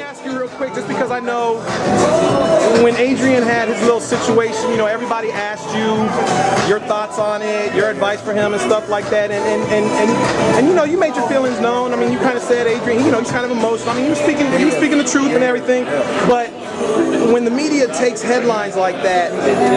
ask you real quick, just because I know when Adrien had his little situation, you know, everybody asked you your thoughts on it, your advice for him and stuff like that, and you know, you made your feelings known. I mean, you kind of said Adrien, you know, he's kind of emotional. I mean, he was speaking the truth and everything, but when the media takes headlines like that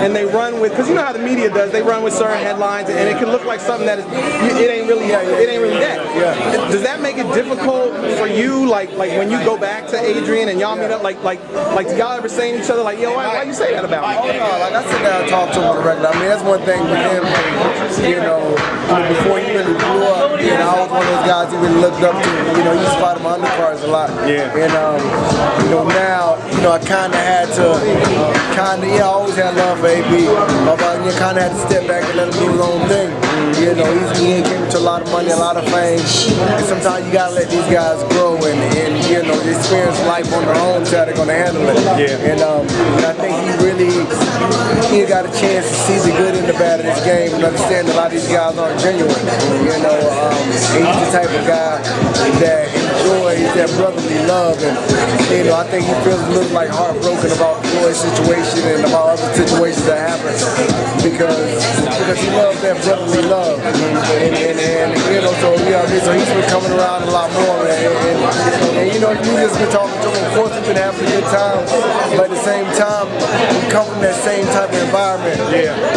and they run with, because you know how the media does, they run with certain headlines and it can look like something that it ain't really that. Yeah. Does that make it difficult for you, like when you go back to Adrien and y'all meet up, like do y'all ever saying to each other like, yo, why you say that about me? Oh no, like I sit down and talk to him on the regular. I mean, that's one thing with him, you know, before he really blew up, you know, I was one of those guys he really looked up to. You know, he used to fight him on undercards a lot. Yeah. And you know, now, you know, I kind of had to, I always had love for AB, but you kind of had to step back and let him do his own thing. You know, he came to a lot of money, a lot of fame, and sometimes you gotta let these guys grow and you know, experience life on their own, so they're gonna handle it. Yeah. And I think he got a chance to see the good and the bad of this game and understand a lot of these guys aren't genuine. You know, he's the type of guy that enjoys that brotherly love, and you know, I think he feels a little like heartbroken about Floyd's situation and about other situations that happen because he loves that brotherly love, and you know, so you know, so he's been coming around a lot more, man, and you know, you just been talking to him. Of course, we've been having a good time, but at the same time, we come from that same type of environment,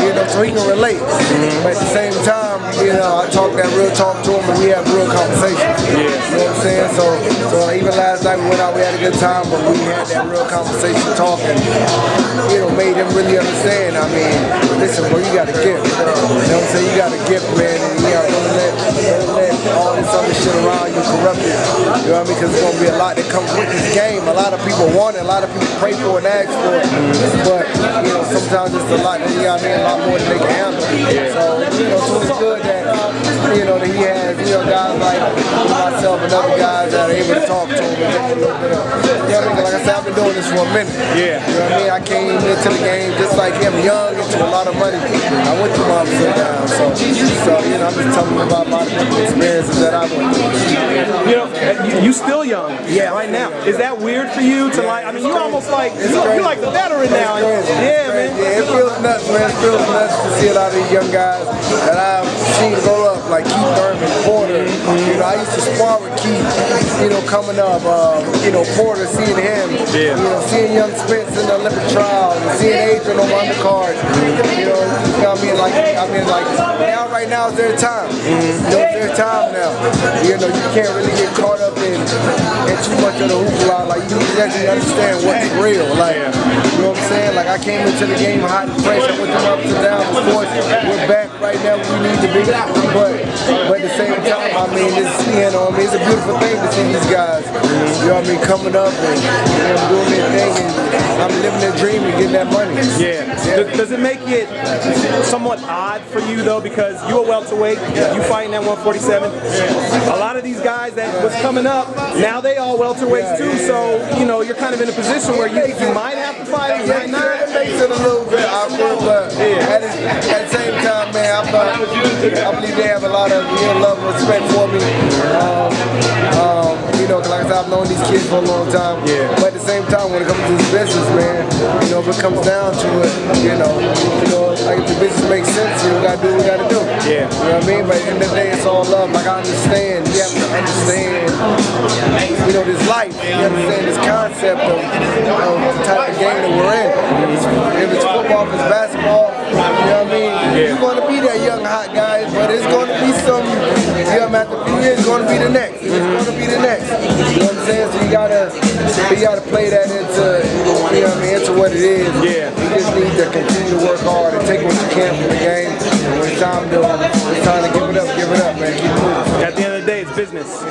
you know, so he can relate. But at the same time, you know, I talk that real talk to him, and we have real conversations. You know what I'm saying? So even last night we went out, we had a good time, but we had that real conversation talking, you know, made him really understand. I mean, listen, bro, you got a gift. You know what I'm saying? You got a gift, man, and you got to let all this other shit around you corrupt it. You know what I mean? Because there's going to be a lot that comes with this game. A lot of people want it, a lot of people pray for it and ask for it, but, you know, sometimes it's a lot, you know what I mean, a lot more than they can handle. So, you know, so it's good that, you know, that he has, you know, guys like myself and other guys that are able to talk to him and get a little bit of, you know what I mean? Like I said, I've been doing this for a minute. Yeah. You know what I mean? I came into the game just like him, young, into a lot of money. I went through my ups and downs, so you know, I'm just telling them about my different experiences that I went through. You know, you still young, right now. Is that weird for you to like? I mean, you almost like you're like the veteran now. Yeah, man. Yeah, it feels nuts, man. It feels nuts to see a lot of these young guys that I've seen grow up, like Keith Thurman, Porter. You know, I used to spar with Keith. You know, coming up, you know, Porter, seeing him. You know, seeing young Spence in the Olympic trials, and seeing Adrien on the undercards. You know what I mean? Like now, right now is their time. You know, it's their time now. You know, you can't really get caught up in too much of the hoopla. Like you actually understand what's real. Like, you know what I'm saying? Like I came into the game hot and fresh. I went through ups and downs. Of course, we're back right now where we need to be. But at the same time, I mean, it's, you know, I mean, it's a beautiful thing to see these guys. You know what I mean? Coming up and doing their thing, and I'm living their dream and getting that money. Yeah. Does it make it somewhat odd for you though, because you're a welterweight, you fighting at 147. A lot of these guys that was coming up, now they all welterweights too. So you know, you're kind of in a position where you might have to fight, you might not. It makes it a little bit awkward, but at the same time, man, I believe they have a lot of love and respect for me. You know, like I said, I've known these kids for a long time. But at the same time, when it comes to this business, man, you know, if it comes down to it, you know, like if the business makes sense, you gotta do what you gotta do. You know what I mean? But at the end of the day, it's all love. Like I understand, you have to understand, you know, this life. You understand this concept of the type of game that we're in. If it's football, if it's basketball, you know what I mean? You're gonna be that young hot guy, but it's gonna be some, you know, after a few years, it's gonna be the next. It's gonna be the next. You know what I'm saying? So you gotta play that into, you know what I mean, into what it is. You just need to continue to work hard and take what you can from the game. And when it's time to give it up, man. Keep moving. At the end of the day, it's business.